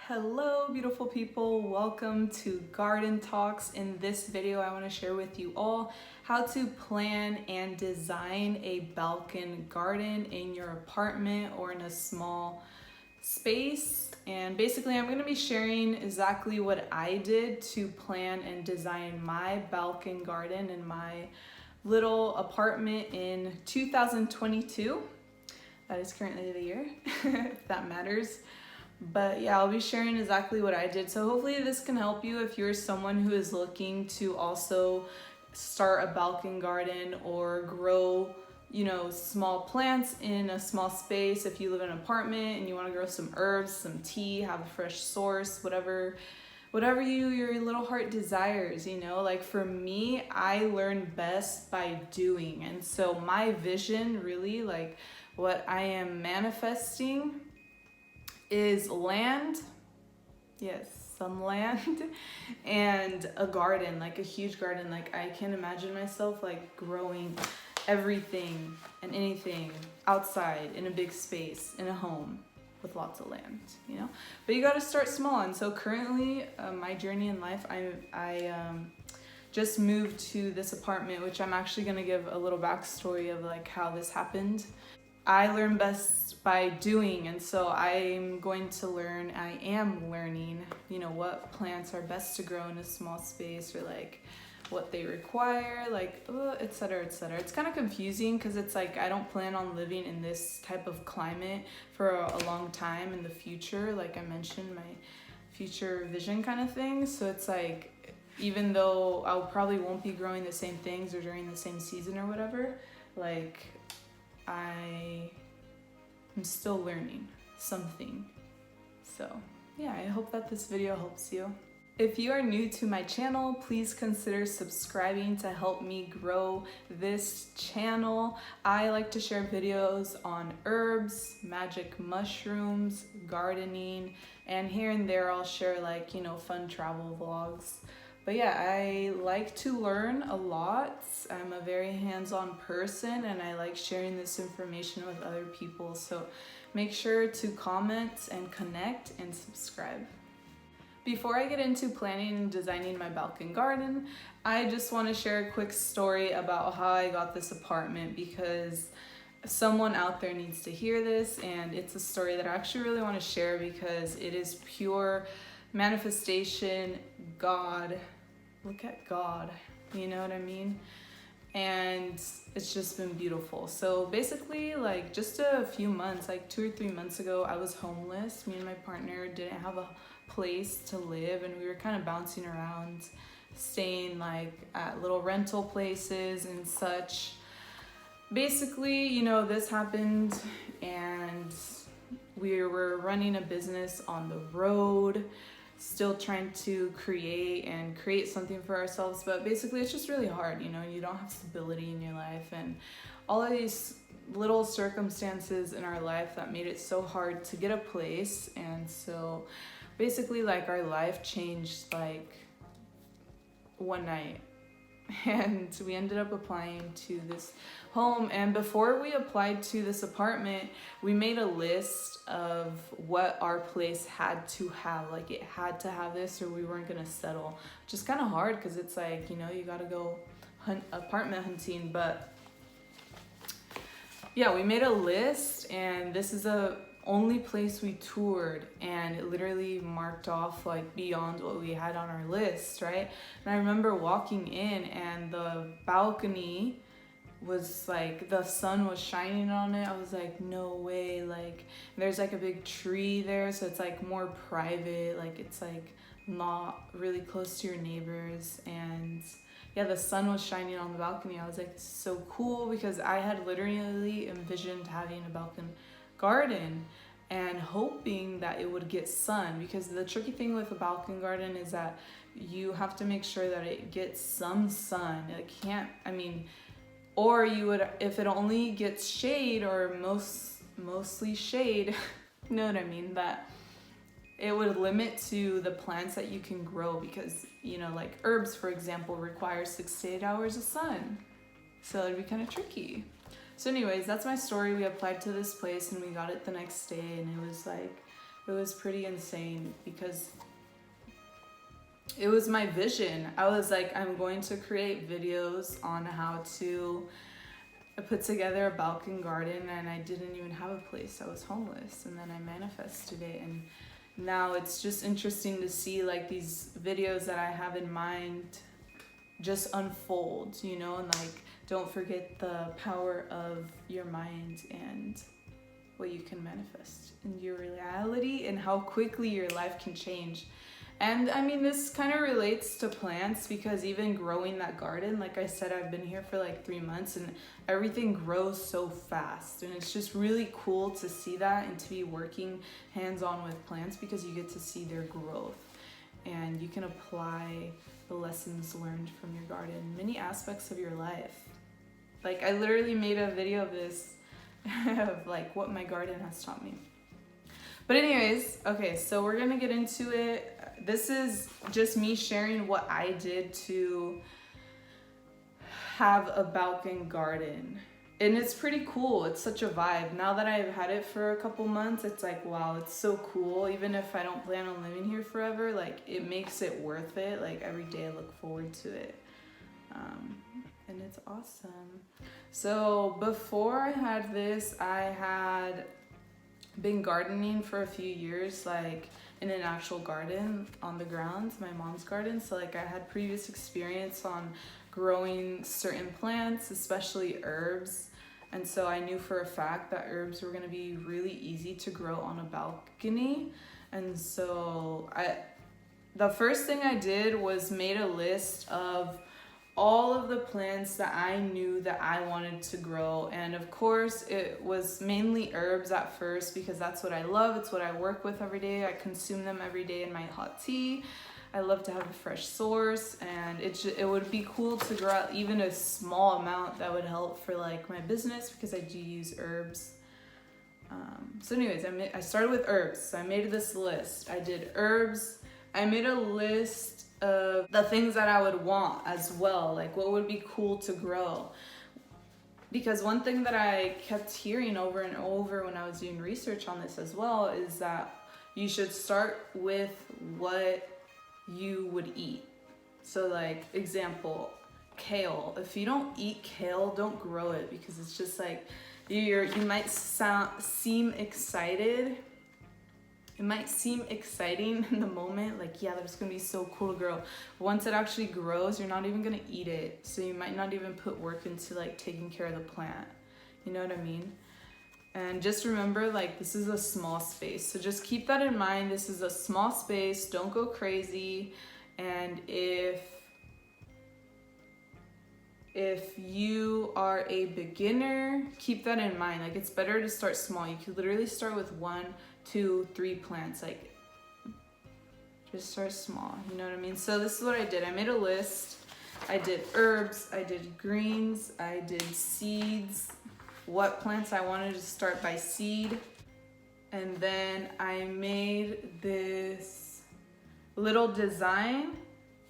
Hello beautiful people, welcome to Garden Talks. In this video I want to share with you all how to plan and design a balcony garden in your apartment or in a small space. And basically I'm going to be sharing exactly what I did to plan and design my balcony garden in my little apartment in 2022. That is currently the year, if that matters. But yeah, I'll be sharing exactly what I did. So hopefully this can help you if you're someone who is looking to also start a balcony garden or grow, small plants in a small space. If you live in an apartment and you want to grow some herbs, some tea, have a fresh source, whatever your little heart desires, like for me, I learn best by doing. And so my vision, really, like what I am manifesting, is land, yes, some land, and a garden, like a huge garden. Like I can imagine myself like growing everything and anything outside in a big space in a home with lots of land, but you got to start small. And so currently my journey in life, I just moved to this apartment, which I'm actually going to give a little backstory of like how this happened. I learn best by doing, and so I am learning, what plants are best to grow in a small space, or like what they require, like etc., etc. It's kind of confusing because it's like I don't plan on living in this type of climate for a long time in the future, like I mentioned, my future vision kind of thing. So it's like, even though I probably won't be growing the same things or during the same season or whatever, like I am still learning something. So yeah, I hope that this video helps you. If you are new to my channel, please consider subscribing to help me grow this channel. I like to share videos on herbs, magic mushrooms, gardening, and here and there I'll share like, fun travel vlogs. But yeah, I like to learn a lot. I'm a very hands-on person and I like sharing this information with other people. So make sure to comment and connect and subscribe. Before I get into planning and designing my balcony garden, I just want to share a quick story about how I got this apartment, because someone out there needs to hear this, and it's a story that I actually really want to share because it is pure manifestation. God, look at God, you know what I mean? And it's just been beautiful. So basically, like just a few months, like 2 or 3 months ago, I was homeless. Me and my partner didn't have a place to live, and we were kind of bouncing around, staying like at little rental places and such. Basically, this happened, and we were running a business on the road, still trying to create something for ourselves. But basically it's just really hard, you don't have stability in your life, and all of these little circumstances in our life that made it so hard to get a place. And so basically like our life changed like one night, and we ended up applying to this home. And before we applied to this apartment, we made a list of what our place had to have. Like it had to have this or we weren't gonna settle, which is kind of hard because it's like, you gotta go apartment hunting. But yeah, we made a list, and this is the only place we toured, and it literally marked off like beyond what we had on our list, right? And I remember walking in, and the balcony was like, the sun was shining on it. I was like, no way. Like there's like a big tree there, so it's like more private, like it's like not really close to your neighbors. And yeah, the sun was shining on the balcony. I was like, this is so cool, because I had literally envisioned having a balcony garden and hoping that it would get sun, because the tricky thing with a balcony garden is that you have to make sure that it gets some sun. It can't, or you would, if it only gets shade or mostly shade, you know what I mean, that it would limit to the plants that you can grow, because like herbs, for example, require 6 to 8 hours of sun, so it'd be kind of tricky. So anyways, that's my story. We applied to this place and we got it the next day, and it was like, It was pretty insane because it was my vision. I was like, I'm going to create videos on how to put together a balcony garden, and I didn't even have a place. I was homeless, and then I manifested it, and now it's just interesting to see like these videos that I have in mind just unfold, you know, and like don't forget the power of your mind and what you can manifest in your reality and how quickly your life can change. And I mean, this kind of relates to plants because even growing that garden, like I said, I've been here for like 3 months and everything grows so fast. And it's just really cool to see that and to be working hands-on with plants because you get to see their growth and you can apply the lessons learned from your garden in many aspects of your life. Like I literally made a video of this of like what my garden has taught me. But anyways, okay, so we're gonna get into it. This is just me sharing what I did to have a balcony garden. And it's pretty cool. It's such a vibe. Now that I've had it for a couple months, it's like, wow, it's so cool. Even if I don't plan on living here forever, like it makes it worth it. Like every day I look forward to it. And it's awesome. So before I had this, I had been gardening for a few years, like in an actual garden on the grounds, my mom's garden. So like I had previous experience on growing certain plants, especially herbs. And so I knew for a fact that herbs were gonna be really easy to grow on a balcony. And so the first thing I did was made a list of all of the plants that I knew that I wanted to grow. And of course it was mainly herbs at first because that's what I love. It's what I work with every day. I consume them every day in my hot tea. I love to have a fresh source, and it would be cool to grow out even a small amount that would help for like my business because I do use herbs. So anyways, I started with herbs. So I made this list. I did herbs. I made a list of the things that I would want as well, like what would be cool to grow. Because one thing that I kept hearing over and over when I was doing research on this as well is that you should start with what you would eat. So like example, kale. If you don't eat kale, don't grow it because it's just like you might seem excited. It might seem exciting in the moment, like, yeah, that's gonna be so cool to grow. Once it actually grows, you're not even gonna eat it. So you might not even put work into like taking care of the plant. You know what I mean? And just remember, like, this is a small space. So just keep that in mind. This is a small space. Don't go crazy. And if you are a beginner, keep that in mind. Like, it's better to start small. You could literally start with 1, 2, 3 plants. Like, just start small. You know what I mean? So this is what I did. I made a list. I did herbs. I did greens. I did seeds. What plants I wanted to start by seed. And then I made this little design.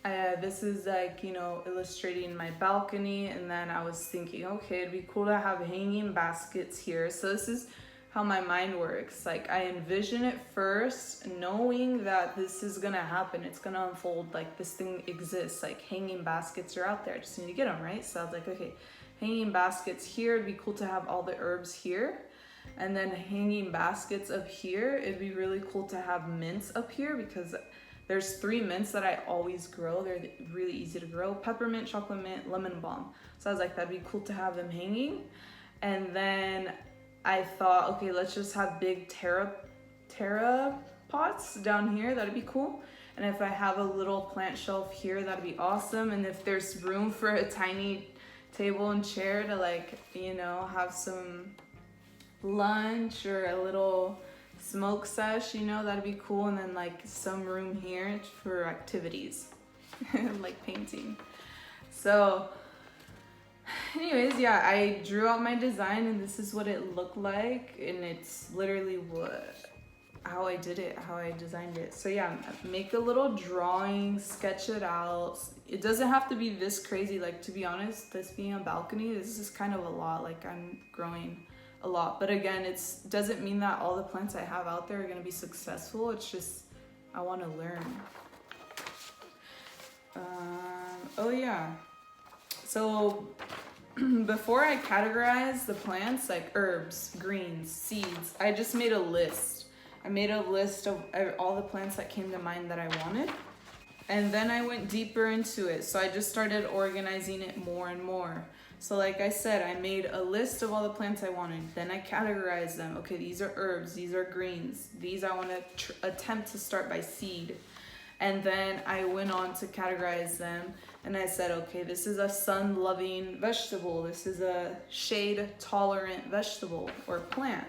This is like, you know, illustrating my balcony. And then I was thinking, okay, it'd be cool to have hanging baskets here. So this is how my mind works. Like, I envision it first, knowing that this is gonna happen. It's gonna unfold. Like, this thing exists. Like, hanging baskets are out there. I just need to get them, right? So I was like, okay, hanging baskets here. It'd be cool to have all the herbs here. And then hanging baskets up here. It'd be really cool to have mints up here because there's 3 mints that I always grow. They're really easy to grow. Peppermint, chocolate mint, lemon balm. So I was like, that'd be cool to have them hanging. And then I thought, okay, let's just have big terra pots down here. That'd be cool. And if I have a little plant shelf here, that'd be awesome. And if there's room for a tiny table and chair to, like, you know, have some lunch or a little smoke sesh, you know, that'd be cool. And then like some room here for activities like painting. So anyways, yeah, I drew out my design and this is what it looked like, and it's literally how I did it, how I designed it. So yeah, make a little drawing, sketch it out. It doesn't have to be this crazy. Like, to be honest, this being a balcony, this is kind of a lot. Like, I'm growing a lot. But again, it doesn't mean that all the plants I have out there are going to be successful. It's just I want to learn. Oh yeah, so before I categorize the plants, like herbs, greens, seeds, I just made a list. I made a list of all the plants that came to mind that I wanted. And then I went deeper into it. So I just started organizing it more and more. So like I said, I made a list of all the plants I wanted. Then I categorized them. Okay, these are herbs, these are greens. These I want to attempt to start by seed. And then I went on to categorize them. And I said, okay, this is a sun-loving vegetable. This is a shade-tolerant vegetable or plant.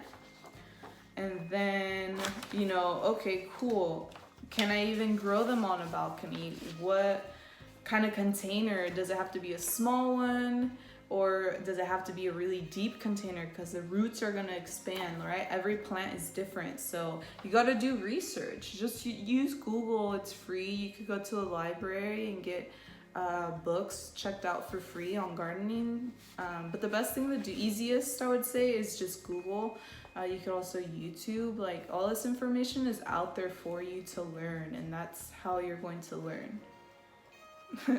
And then, you know, okay, cool. Can I even grow them on a balcony? What kind of container? Does it have to be a small one? Or does it have to be a really deep container? Because the roots are going to expand, right? Every plant is different. So you got to do research. Just use Google. It's free. You could go to a library and get books checked out for free on gardening. But the best thing to do, easiest I would say, is just Google. You could also YouTube. Like, all this information is out there for you to learn, and that's how you're going to learn.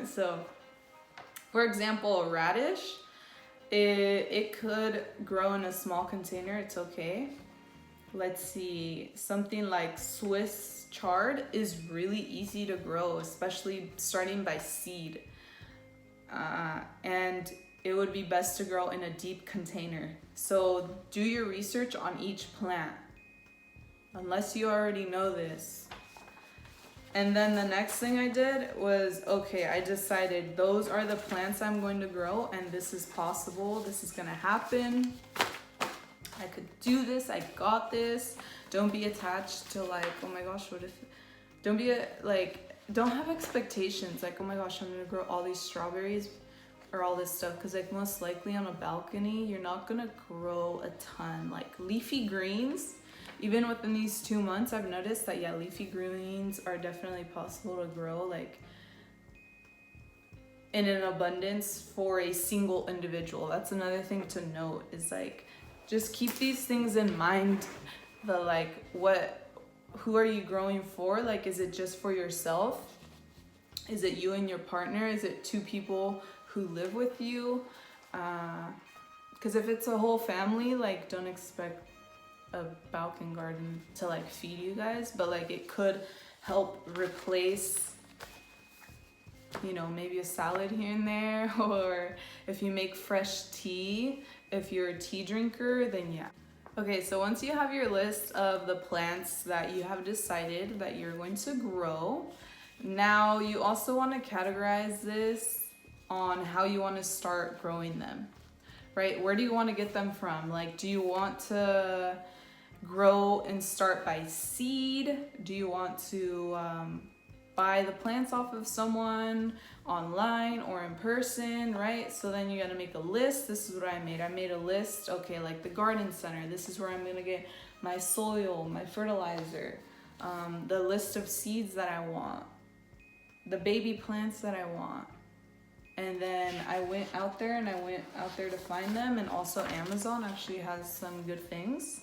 So, for example, a radish, it could grow in a small container. It's okay. Let's see, something like Swiss chard is really easy to grow, especially starting by seed. And it would be best to grow in a deep container. So do your research on each plant, unless you already know this. And then the next thing I did was, okay, I decided those are the plants I'm going to grow, and this is possible. This is gonna happen. I could do this. I got this. Don't be attached to like, oh my gosh, what if? Don't be don't have expectations like, oh my gosh, I'm gonna grow all these strawberries or all this stuff, because like most likely on a balcony you're not gonna grow a ton. Like leafy greens, even within these 2 months, I've noticed that yeah, leafy greens are definitely possible to grow like in an abundance for a single individual. That's another thing to note, is like, just keep these things in mind. The like, who are you growing for? Like, is it just for yourself? Is it you and your partner? Is it 2 people who live with you? Because if it's a whole family, like, don't expect a balcony garden to like feed you guys, but like it could help replace, you know, maybe a salad here and there, or if you make fresh tea, if you're a tea drinker, then yeah. Okay, so once you have your list of the plants that you have decided that you're going to grow, now you also want to categorize this on how you want to start growing them, right? Where do you want to get them from? Like, do you want to grow and start by seed? Do you want to buy the plants off of someone online or in person, right? So then you got to make a list. This is what I made. I made a list. Okay, like the garden center, this is where I'm going to get my soil, my fertilizer, the list of seeds that I want, the baby plants that I want. And then I went out there to find them. And also Amazon actually has some good things.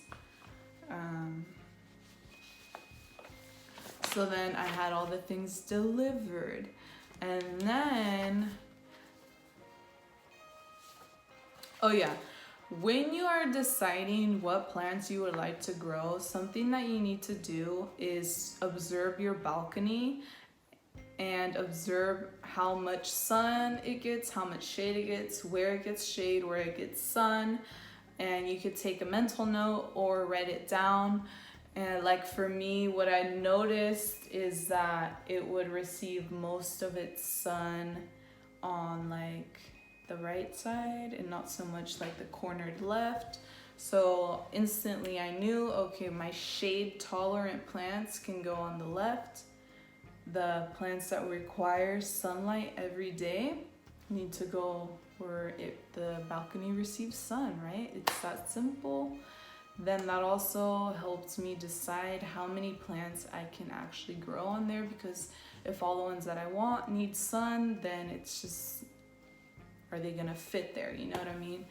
So then I had all the things delivered. And then, oh yeah, when you are deciding what plants you would like to grow, something that you need to do is observe your balcony and observe how much sun it gets, how much shade it gets, where it gets shade, where it gets sun. And you could take a mental note or write it down. And like for me, what I noticed is that it would receive most of its sun on like the right side and not so much like the cornered left. So instantly I knew, okay, my shade tolerant plants can go on the left. The plants that require sunlight every day need to go where the balcony receives sun, right? It's that simple. Then that also helps me decide how many plants I can actually grow on there, because if all the ones that I want need sun, then it's just, are they gonna fit there? You know what I mean?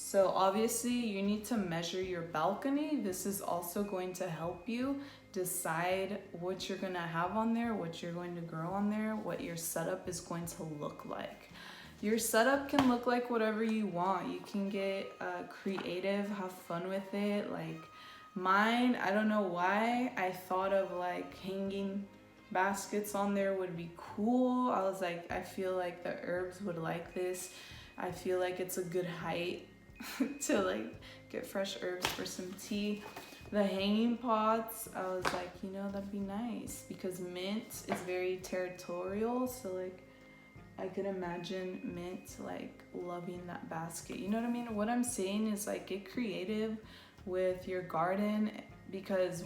So obviously you need to measure your balcony. This is also going to help you decide what you're gonna have on there, what you're going to grow on there, what your setup is going to look like. Your setup can look like whatever you want. You can get creative, have fun with it. Like mine, I don't know why I thought of like hanging baskets on there would be cool. I was like, I feel like the herbs would like this. I feel like it's a good height to like get fresh herbs for some tea. The hanging pots, I was like, you know, that'd be nice because mint is very territorial. So like I could imagine mint like loving that basket. You know what I mean? What I'm saying is like get creative with your garden, because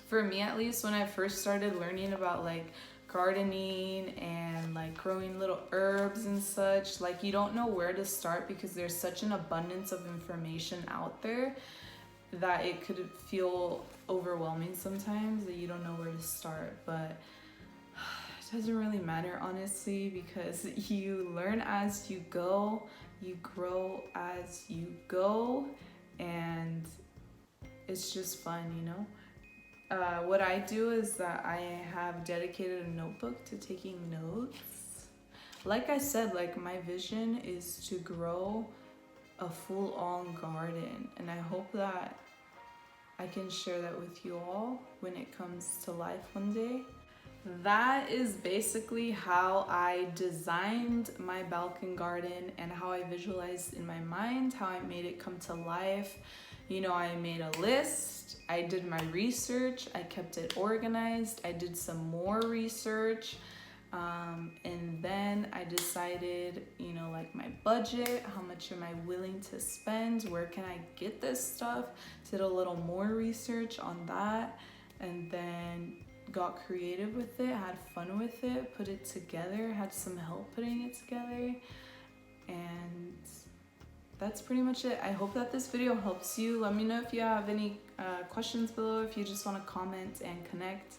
for me at least, when I first started learning about like gardening and like growing little herbs and such, like you don't know where to start because there's such an abundance of information out there that it could feel overwhelming sometimes that you don't know where to start. But it doesn't really matter, honestly, because you learn as you go, you grow as you go, and it's just fun, you know? What I do is that I have dedicated a notebook to taking notes. Like I said, like my vision is to grow a full-on garden, and I hope that I can share that with you all when it comes to life one day. That is basically how I designed my balcony garden and how I visualized in my mind, how I made it come to life. You know, I made a list, I did my research, I kept it organized, I did some more research, and then I decided, you know, like my budget, how much am I willing to spend, where can I get this stuff, did a little more research on that, and then got creative with it, had fun with it, put it together, had some help putting it together, and that's pretty much it. I hope that this video helps you. Let me know if you have any questions below, if you just want to comment and connect.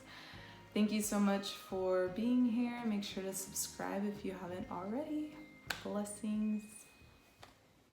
Thank you so much for being here. Make sure to subscribe if you haven't already. Blessings.